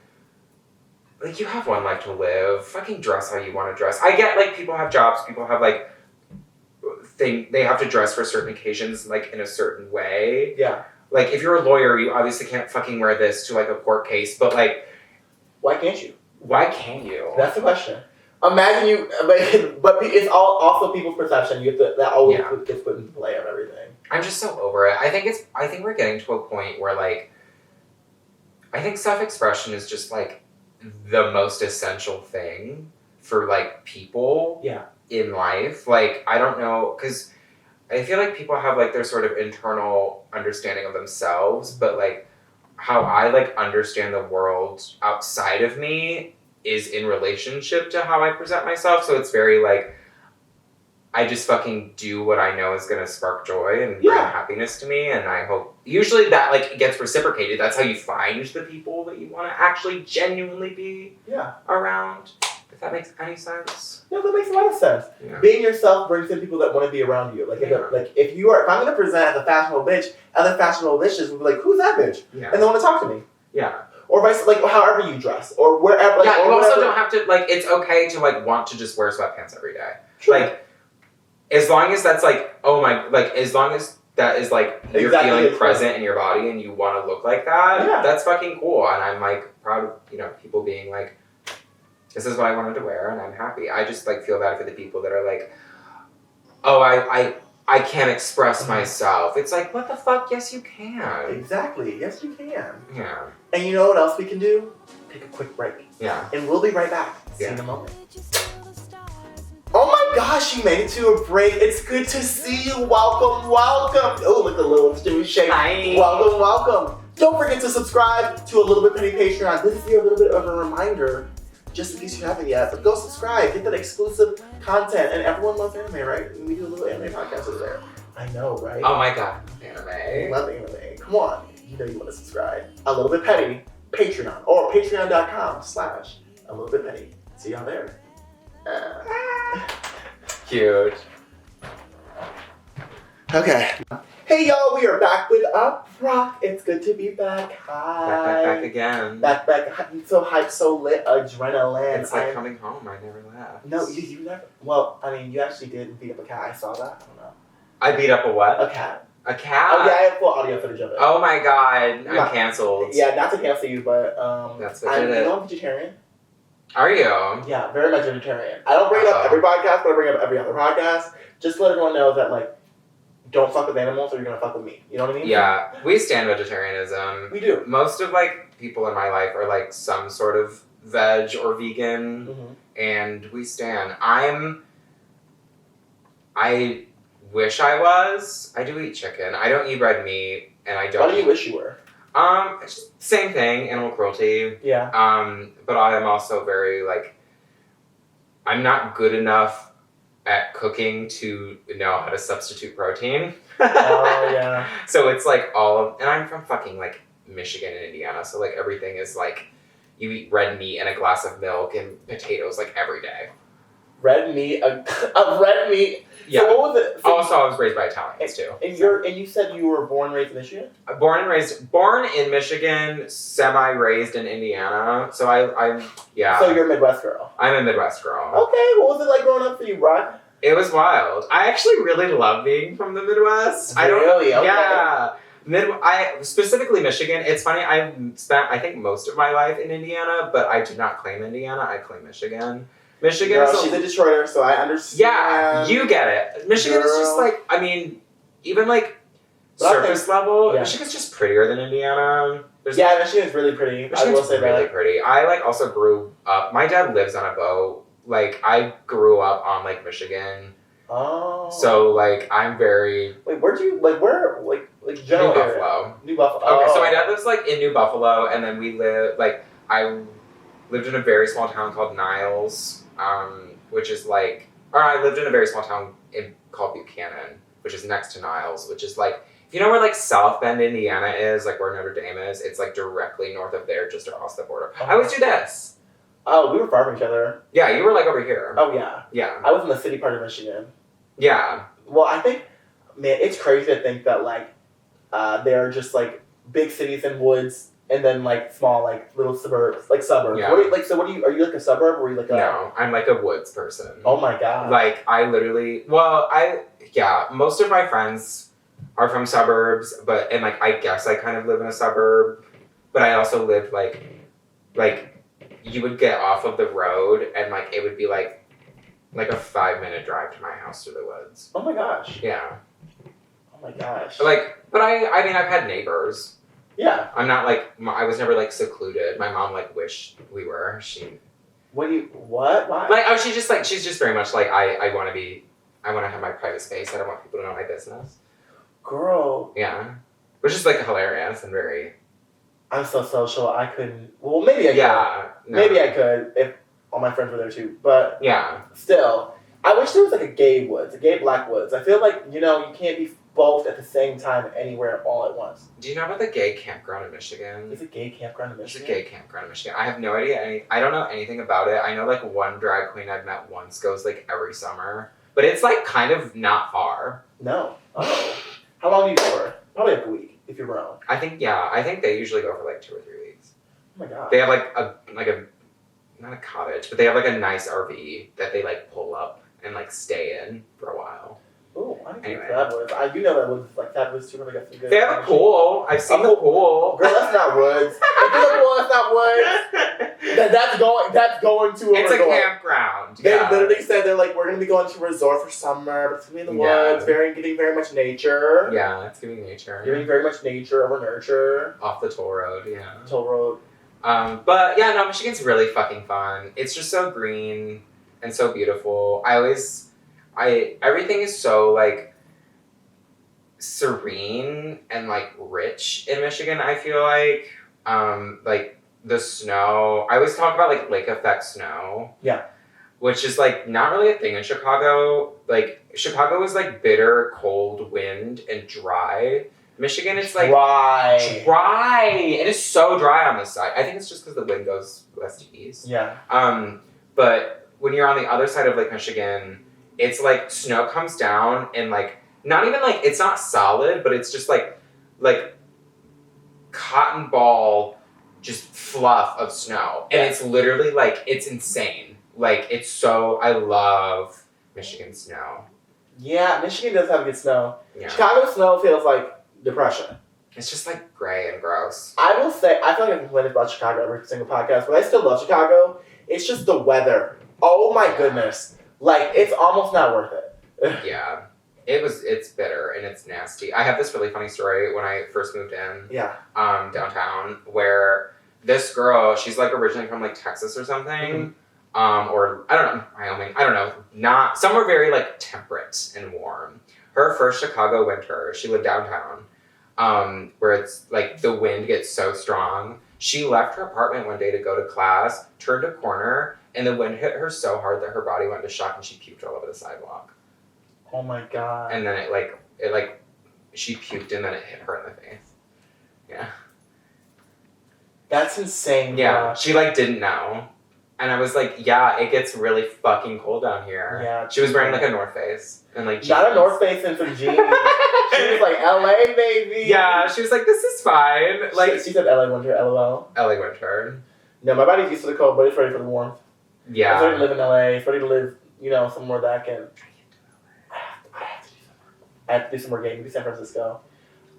like, you have one life to live. Fucking dress how you want to dress. I get, like, people have jobs, people have, like, they have to dress for certain occasions, like, in a certain way. Yeah. Like, if you're a lawyer, you obviously can't fucking wear this to, like, a court case, but, like, Why can't you? Why can't you? That's the question. Imagine you, but it's all also people's perception. You have to, that always gets put into play of everything. I'm just so over it. I think we're getting to a point where like, I think self-expression is just like the most essential thing for like people in life. Like, I don't know, because I feel like people have like their sort of internal understanding of themselves, but like how I like understand the world outside of me is in relationship to how I present myself. So it's very like, I just fucking do what I know is going to spark joy and bring happiness to me. And I hope usually that like gets reciprocated. That's how you find the people that you want to actually genuinely be around. If that makes any sense. No, that makes a lot of sense. Yeah. Being yourself brings in people that want to be around you. Like, if I'm going to present as a fashionable bitch, other fashionable bitches will be like, who's that bitch? Yeah. And they want to talk to me. Yeah. Or vice, like, however you dress, or wherever. Like, yeah, you or also whatever. don't have to, like, it's okay to, like, want to just wear sweatpants every day. True. Like, as long as that's, like, as long as that is, like, you're feeling present in your body and you want to look like that, that's fucking cool. And I'm, like, proud of, people being, like, this is what I wanted to wear and I'm happy. I just, like, feel bad for the people that are, like, oh, I can't express myself. It's like, what the fuck? Yes, you can. Exactly. Yes, you can. Yeah. And you know what else we can do? Take a quick break. Yeah. And we'll be right back. See you in a moment. Oh my gosh, you made it to a break. It's good to see you. Welcome, welcome. Oh, look at the little Jimmy shake. Hi. Welcome, welcome. Don't forget to subscribe to A Little Bit Penny Patreon. This is your little bit of a reminder, just in case you haven't yet. But go subscribe, get that exclusive content. And everyone loves anime, right? We do a little anime podcast over there. I know, right? Oh my god, I anime. love anime. Come on. You know you want to subscribe. A Little Bit Penny, Patreon, or patreon.com/A Little Bit Penny. See y'all there. Cute. Okay. Hey y'all, we are back with Up Rock. It's good to be back. Hi. Back again. Back. So hyped, so lit, adrenaline. It's like coming home. I never left. No, you never. Well, I mean, you actually did beat up a cat. I saw that. I don't know. I beat up a what? A cat. A cat? Oh yeah, I have full audio footage of it. Oh my god, I'm canceled. Yeah, not to cancel you, but That's what did it. I'm vegetarian. Are you? Yeah, very much vegetarian. I don't bring it up every podcast, but I bring it up every other podcast. Just to let everyone know that, like, don't fuck with animals or you're gonna fuck with me. You know what I mean? Yeah, we stand vegetarianism. We do. Most of, like, people in my life are, like, some sort of veg or vegan, and we stand. I wish I was. I do eat chicken. I don't eat red meat, and I don't. Why do you wish you were? It's just same thing, animal cruelty. Yeah. But I am also very, like, I'm not good enough at cooking to know how to substitute protein. Oh, yeah. So it's, like, and I'm from fucking, like, Michigan and Indiana, so, like, everything is, like, you eat red meat and a glass of milk and potatoes, like, every day. Red meat, a red meat. Yeah. So what was it? So also, I was raised by Italians, too. And you said you were born and raised in Michigan? Born in Michigan, semi-raised in Indiana. So I'm So you're a Midwest girl? I'm a Midwest girl. Okay, what was it like growing up for you, Rod? It was wild. I actually really love being from the Midwest. Really? Okay. Yeah. Specifically Michigan. It's funny, I spent, I think, most of my life in Indiana, but I do not claim Indiana. I claim Michigan. Michigan is she's a Detroiter, so I understand. Yeah, you get it. Michigan is just like, I mean, even like surface level, Michigan's just prettier than Indiana. Michigan's really pretty. Michigan's I will say really that. pretty. I like also grew up. My dad lives on a boat. Like I grew up on Lake Michigan. Oh. So like I'm very. Wait, where'd you like? Where like general New area? Buffalo. New Buffalo. Okay, so my dad lives like in New Buffalo, and then we live like I lived in a very small town called Niles. Which is like, or I lived in a very small town called Buchanan, which is next to Niles, which is like, if you know where like South Bend, Indiana is, like where Notre Dame is, it's like directly north of there, just across the border. I always do this. Oh, we were far from each other. Yeah, you were like over here. Oh yeah. Yeah. I was in the city part of Michigan. Yeah. Well, I think, man, it's crazy to think that like, there are just like big cities and woods. And then like small like little suburbs. Yeah. What are you? Are you like a suburb or are you like a? No, I'm like a woods person. Oh my god. Like I literally, most of my friends are from suburbs, and like I guess I kind of live in a suburb, but I also lived like you would get off of the road and like it would be like a 5-minute drive to my house through the woods. Oh my gosh. Yeah. Oh my gosh. Like, but I mean, I've had neighbors. Yeah. I'm not like, I was never like secluded. My mom like wished we were. What? Why? Like, oh, she's just very much like, I want to have my private space. I don't want people to know my business. Girl. Yeah. Which is like hilarious and very. I'm so social. I couldn't. Well, maybe I could. Yeah. No. Maybe I could if all my friends were there too. But yeah. Still, I wish there was like a gay woods, a gay black woods. I feel like, you can't be both at the same time anywhere all at once. Do you know about the gay campground in Michigan? Is it gay campground in There's Michigan? a gay campground in Michigan. I have no idea I don't know anything about it. I know like one drag queen I've met once goes like every summer. But it's like kind of not far. No. Oh. How long do you go for? Probably like a week if you're grown. I think they usually go for like 2 or 3 weeks. Oh my god. They have like a not a cottage, but they have like a nice RV that they like pull up and like stay in for a while. Oh, I didn't Anyway. think that was. I do know that was like that was too. They got some good. They have a pool. I've seen the pool. Girl, that's not woods. If there's a pool, that's not woods. That's going to a It's resort. a campground. They Yeah. literally said they're like, we're gonna be going to a resort for summer, but it's gonna be in the Yeah. woods, getting very much nature. Yeah, it's giving nature. Giving very much nature over nurture. Off the toll road, yeah. Toll road. But yeah, no, Michigan's really fucking fun. It's just so green and so beautiful. Everything is so like serene and like rich in Michigan, I feel like. Like the snow. I always talk about like lake effect snow. Yeah. Which is like not really a thing in Chicago. Like Chicago is like bitter, cold wind and dry. Michigan, it's like dry. It is so dry on this side. I think it's just because the wind goes west to east. Yeah. But when you're on the other side of Lake Michigan, it's like snow comes down and like not even like it's not solid, but it's just like cotton ball, just fluff of snow, and it's literally like it's insane. Like it's so I love Michigan snow. Yeah, Michigan does have good snow. Yeah. Chicago snow feels like depression. It's just like gray and gross. I will say, I feel like I complain about Chicago every single podcast, but I still love Chicago. It's just the weather. Oh my goodness. Like, it's almost not worth it. Yeah. It's bitter and it's nasty. I have this really funny story when I first moved in. Yeah. Downtown, where this girl, she's like originally from like Texas or something. Or I don't know, Wyoming, I don't know. Not somewhere very like temperate and warm. Her first Chicago winter, she lived downtown. Where it's like the wind gets so strong. She left her apartment one day to go to class, turned a corner, and the wind hit her so hard that her body went into shock and she puked all over the sidewalk. Oh my god. And then she puked and then it hit her in the face. Yeah. That's insane. Yeah. Bro. She like didn't know. And I was like, yeah, it gets really fucking cold down here. Yeah. She was wearing like a North Face and like jeans. Not a North Face and some jeans. She was like, LA, baby. Yeah, she was like, this is fine. Like she said LA winter, LOL. LA winter. No, my body's used to the cold, but it's ready for the warmth. Yeah. It's ready to live in LA. It's ready to live, somewhere that I can. I have to do somewhere. I have to do some more gay. Maybe San Francisco.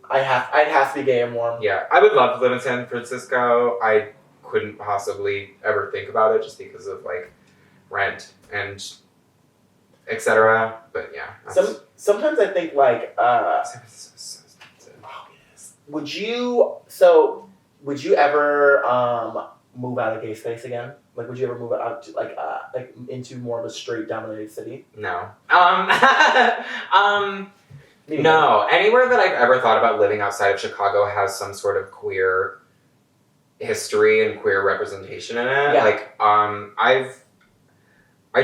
I'd have to be gay and warm. Yeah. I would love to live in San Francisco. I couldn't possibly ever think about it just because of like rent and etc. But yeah. Sometimes I think like San Francisco is so expensive. oh yes. Would you ever move out of gay space again? Like would you ever move out to like into more of a straight dominated city? No. Maybe No. Anywhere that I've ever thought about living outside of Chicago has some sort of queer history and queer representation in it. Yeah. Like, I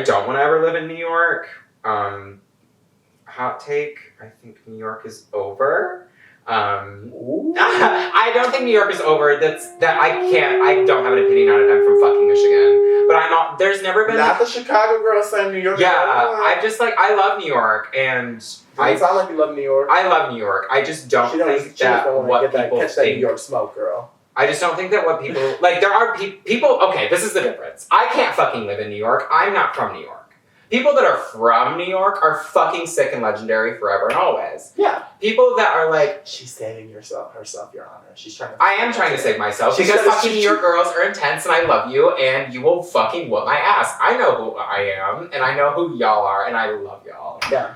don't want to ever live in New York. Hot take, I think New York is over. Ooh. I don't think New York is over. I don't have an opinion on it. I'm from fucking Michigan. But there's never been... Not the Chicago girl saying New York. Yeah, I love New York, and... It sound like you love New York. I love New York. I just don't think that what people catch that New think... York smoke, girl. I just don't think that what people... Like, there are people... Okay, this is the difference. I can't fucking live in New York. I'm not from New York. People that are from New York are fucking sick and legendary forever and always. Yeah. People that are like... She's saving herself, Your Honor. She's trying to... I am trying to save myself She's because trying to- fucking New York girls are intense and I love you and you will fucking whoop my ass. I know who I am and I know who y'all are and I love y'all. Yeah.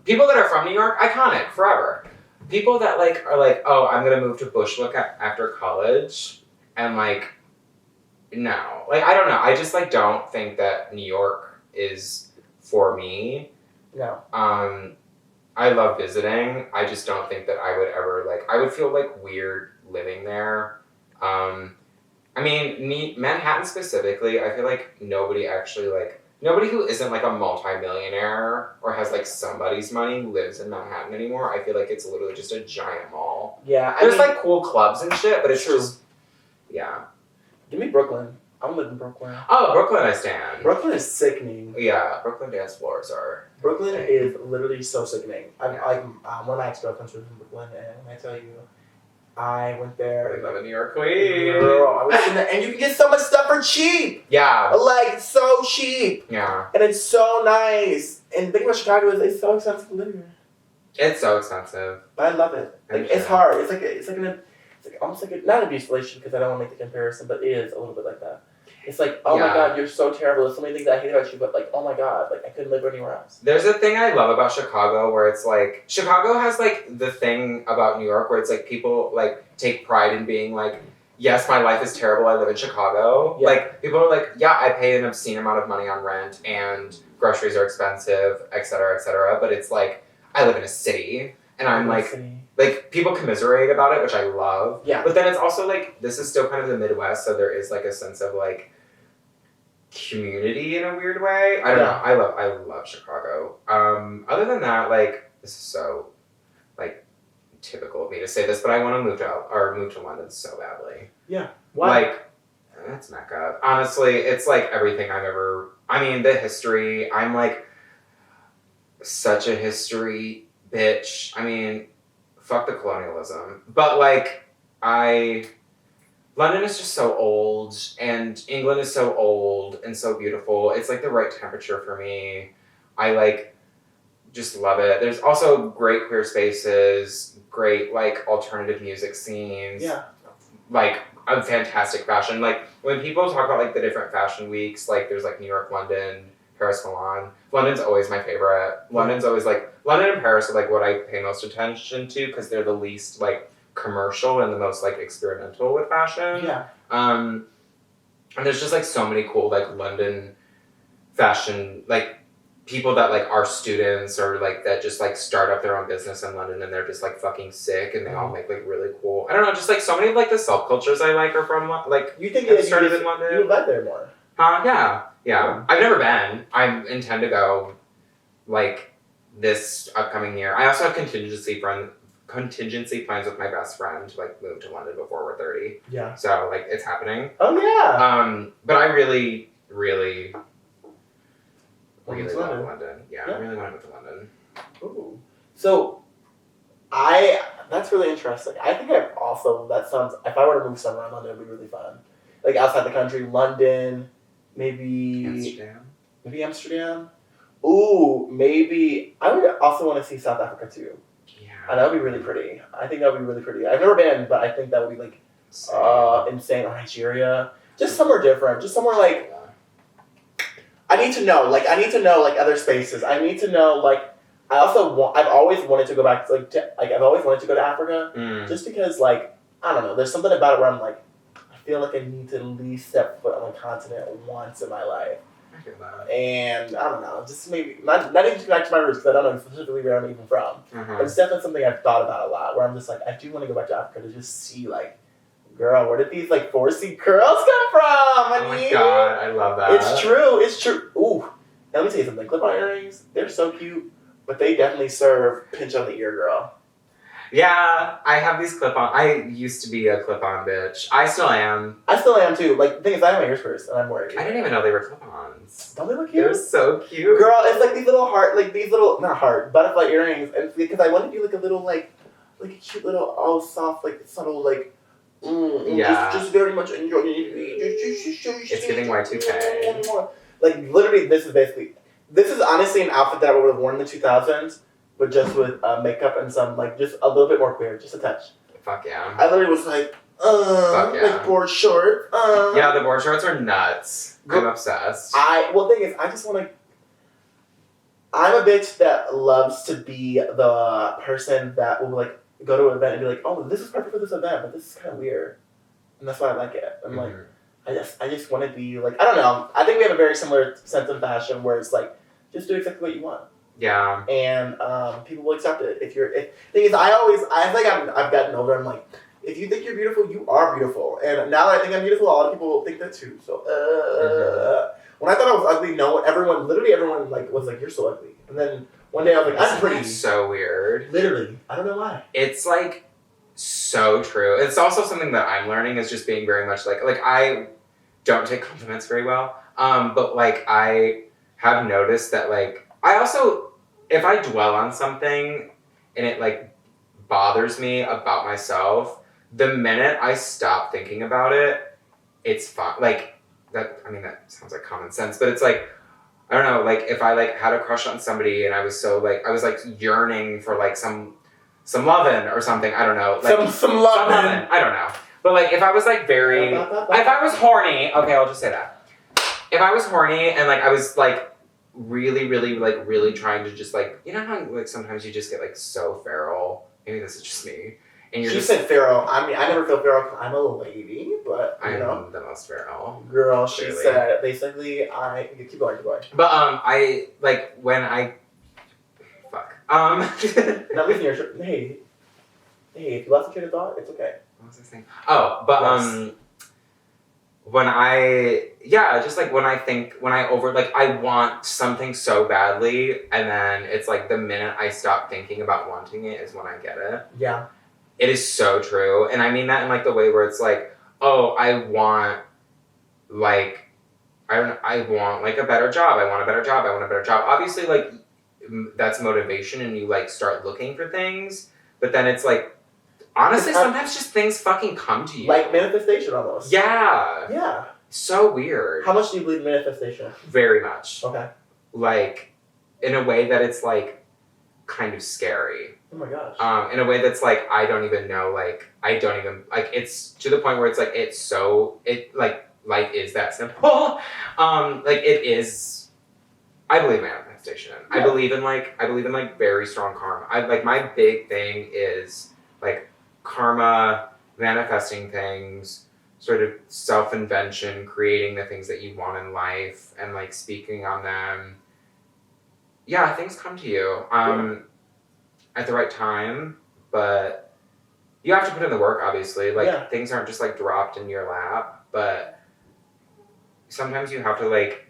People that are from New York, iconic, forever. People that like are like, oh, I'm gonna move to Bushwick after college and like, no. Like, I don't know. I just like don't think that New York is for me. No. I love visiting. I just don't think that I would ever like. I would feel like weird living there. I mean, Manhattan specifically. I feel like nobody who isn't like a multi-millionaire or has like somebody's money lives in Manhattan anymore. I feel like it's literally just a giant mall. Yeah. There's like cool clubs and shit, but it's True. just yeah. Give me Brooklyn. I want to live in Brooklyn. Oh, Brooklyn, I stand. Brooklyn is sickening. Yeah, Brooklyn dance floors are. Brooklyn is literally so sickening. Yeah. One of my ex-girlfriends was in Brooklyn, and when I tell you, I went there. I love a New York queen. Girl, I was in there, and you can get so much stuff for cheap. Yeah. Like, it's so cheap. Yeah. And it's so nice. And the thing about Chicago is it's so expensive to live here. It's so expensive. But I love it. Like, it's hard. It's like almost like not an abusive relationship because I don't want to make the comparison, but it is a little bit like that. It's like, oh my god, you're so terrible. There's so many things I hate about you, but like, oh my god, like I couldn't live anywhere else. There's a thing I love about Chicago where it's like Chicago has like the thing about New York where it's like people like take pride in being like, yes, my life is terrible. I live in Chicago. Yeah. Like people are like, yeah, I pay an obscene amount of money on rent and groceries are expensive, etc., etc. But it's like I live in a city and I'm like people commiserate about it, which I love. Yeah. But then it's also like this is still kind of the Midwest, so there is like a sense of like community in a weird way. I don't know. I love Chicago. Other than that, like this is so like typical of me to say this, but I want to move to London so badly. Yeah. Why? Like that's Mecca. Honestly, it's like everything I've ever. I mean, the history. I'm like such a history bitch. I mean, fuck the colonialism, but like London is just so old, and England is so old and so beautiful. It's like the right temperature for me. I like just love it. There's also great queer spaces, great like alternative music scenes. Yeah. Like a fantastic fashion. Like when people talk about like the different fashion weeks, like there's like New York, London, Paris, Milan. London's always my favorite. London's always like London and Paris are like what I pay most attention to because they're the least like commercial and the most like experimental with fashion. Yeah. And there's just like so many cool like London fashion like people that like are students or like that just like start up their own business in London and they're just like fucking sick and they all make like really cool. I don't know, just like so many of like the subcultures I like are from like You think it started in London. You would live there more. Yeah. I've never been. I intend to go like this upcoming year. I also have contingency plans with my best friend to like move to London before we're 30. Yeah. So like it's happening. Oh yeah. But I really love London. London. Yeah, I really want to move to London. Ooh. So that's really interesting. I think if I were to move somewhere in London, it'd be really fun. Like outside the country, London, maybe Amsterdam. Ooh, maybe I would also want to see South Africa too. Yeah. And that would be really pretty. I think that would be really pretty. I've never been, but I think that would be like insane. Or Nigeria. Just somewhere different. Just somewhere like I need to know like other spaces. I need to know like I've always wanted to go back to I've always wanted to go to Africa just because like I don't know, there's something about it where I'm like I feel like I need to at least step foot on the continent once in my life. I feel that. And I don't know, just maybe not even to go back to my roots because I don't know specifically where I'm even from. But it's definitely something I've thought about a lot. Where I'm just like, I do want to go back to Africa to just see like, girl, where did these like 4C curls come from? Oh my god, I love that. It's true. Ooh, and let me tell you something. Clip-on earrings, they're so cute, but they definitely serve pinch on the ear, girl. Yeah, I have these clip-on. I used to be a clip-on bitch. I still am. I still am too. Like the thing is, I have my ears pierced, and I'm worried. I didn't even know they were clip-ons. Don't they look cute? They're so cute. Girl, it's like these little not heart, butterfly earrings, and because I want to do like a little like a cute little soft like subtle like. Just very much enjoy. It's giving Y2K. Like literally, this is basically This is honestly an outfit that I would have worn in the 2000s, but just with makeup and some, like, just a little bit more queer, just a touch. Fuck yeah. I literally was like, Fuck yeah. like board short. Yeah, the board shorts are nuts. I'm obsessed. Well, the thing is, I just want to. I'm a bitch that loves to be the person that will like go to an event and be like, oh, this is perfect for this event, but this is kind of weird, and that's why I like it. I'm like, I just want to be like, I don't know. I think we have a very similar sense of fashion where it's like, just do exactly what you want. Yeah. And people will accept it. Thing is, I've gotten older. I'm like, if you think you're beautiful, you are beautiful. And now that I think I'm beautiful, a lot of people think that too. So, when I thought I was ugly, literally everyone like was like, you're so ugly. And then one day I was like, I'm pretty. So weird. Literally, I don't know why. It's like so true. It's also something that I'm learning is just being very much like I don't take compliments very well. But like I have noticed that like I also, if I dwell on something and it like bothers me about myself, the minute I stop thinking about it, it's fine. Like that, I mean, that sounds like common sense, but it's like, I don't know, like if I like had a crush on somebody and I was so like, I was like yearning for like some lovin' or something, I don't know. Like, some lovin'. I don't know. But like if I was like very, if I was horny, okay, I'll just say that. If I was horny and like I was like really trying to just like, you know how like sometimes you just get like so feral, maybe this is just me. And She said feral. I mean, I never feel feral because I'm a lady, but you know. I'm the most feral. Girl, Clearly. She said, basically, keep going. But, I, like, when I, fuck. Now listen, hey, if you lost a train of thought, it's okay. What was I saying? Oh, but, yes. When I want something so badly, and then it's like the minute I stop thinking about wanting it is when I get it. Yeah. It is so true. And I mean that in like the way where it's like, oh, I want like a better job. I want a better job. Obviously, like, that's motivation and you like start looking for things. But then it's like, honestly, sometimes just things fucking come to you. Like manifestation almost. Yeah. Yeah. So weird. How much do you believe in manifestation? Very much. Okay. Like, in a way that it's like kind of scary. Oh my gosh. In a way that's like, I don't even know, like, it's to the point where it's like, life is that simple. Like, it is, I believe in manifestation. Yeah. I believe in very strong karma. My big thing is, like, karma, manifesting things, sort of self-invention, creating the things that you want in life, and, like, speaking on them. Yeah, things come to you. At the right time, but you have to put in the work, obviously. Like, things aren't just, like, dropped in your lap, but sometimes you have to, like,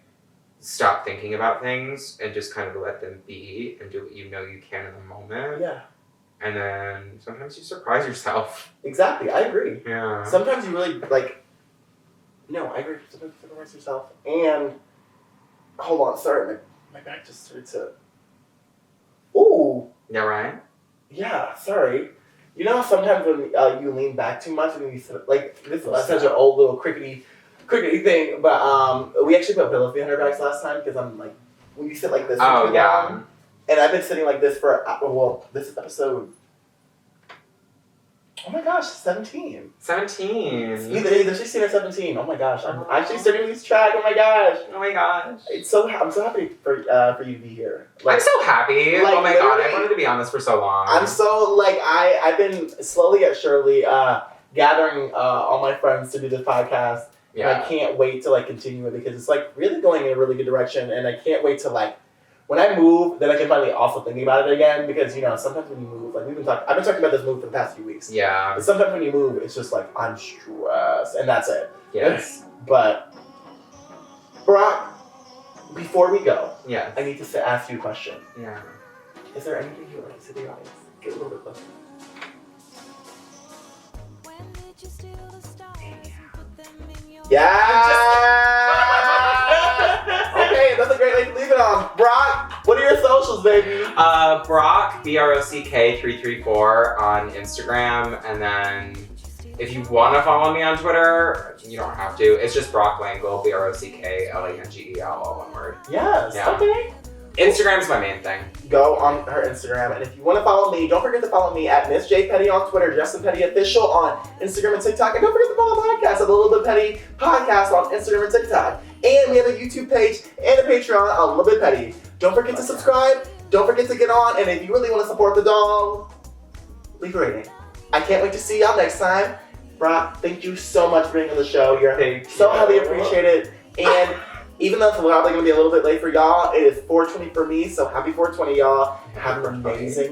stop thinking about things and just kind of let them be and do what you know you can in the moment. Yeah. And then sometimes you surprise yourself. Exactly, I agree. Yeah. Sometimes you really, like, no, I agree. Sometimes you surprise yourself. And, hold on, sorry, my back just started to, ooh. Yeah, right? Yeah, sorry. You know how sometimes when you lean back too much and you like, this is such an old little crickety thing, but we actually put pillows behind our backs last time because I'm like, when you sit like this, oh yeah, long, and I've been sitting like this for this is episode. Oh my gosh, 17. 17. Either 16 or 17. Oh my gosh, I'm actually starting to lose track. Oh my gosh. Oh my gosh. I'm so happy for you to be here. Like, I'm so happy. Like, oh my god, I wanted to be on this for so long. I'm so like I've been slowly yet surely gathering all my friends to do this podcast. Yeah. And I can't wait to like continue it because it's like really going in a really good direction, and I can't wait to like. When I move, then I can finally also think about it again because, you know, sometimes when you move, like I've been talking about this move for the past few weeks. Yeah. But sometimes when you move, it's just like, I'm stressed, and that's it. Yes. But, Brock, before we go, yes. I need to ask you a question. Yeah. Is there anything you would like to say to the audience? Get a little bit closer. Yeah! Okay, that's a great way to leave it on. Brock, what are your socials, baby? Brock, BROCK334 on Instagram, and then if you want to follow me on Twitter, you don't have to. It's just Brock Langle, BROCKLANGEL, all one word. Yes, yeah. Okay. Instagram's my main thing. Go on her Instagram, and if you want to follow me, don't forget to follow me at Miss J Petty on Twitter, Justin Petty Official on Instagram and TikTok, and don't forget to follow the podcast at the Little Bit Petty Podcast on Instagram and TikTok. And we have a YouTube page and a Patreon, a Little Bit Petty. Don't forget to subscribe. Don't forget to get on, and if you really want to support the dog, leave a rating. I can't wait to see y'all next time. Brock, thank you so much for being on the show. You're so highly appreciated, and even though it's probably going to be a little bit late for y'all, it is 4:20 for me, so happy 4:20, y'all. Have an amazing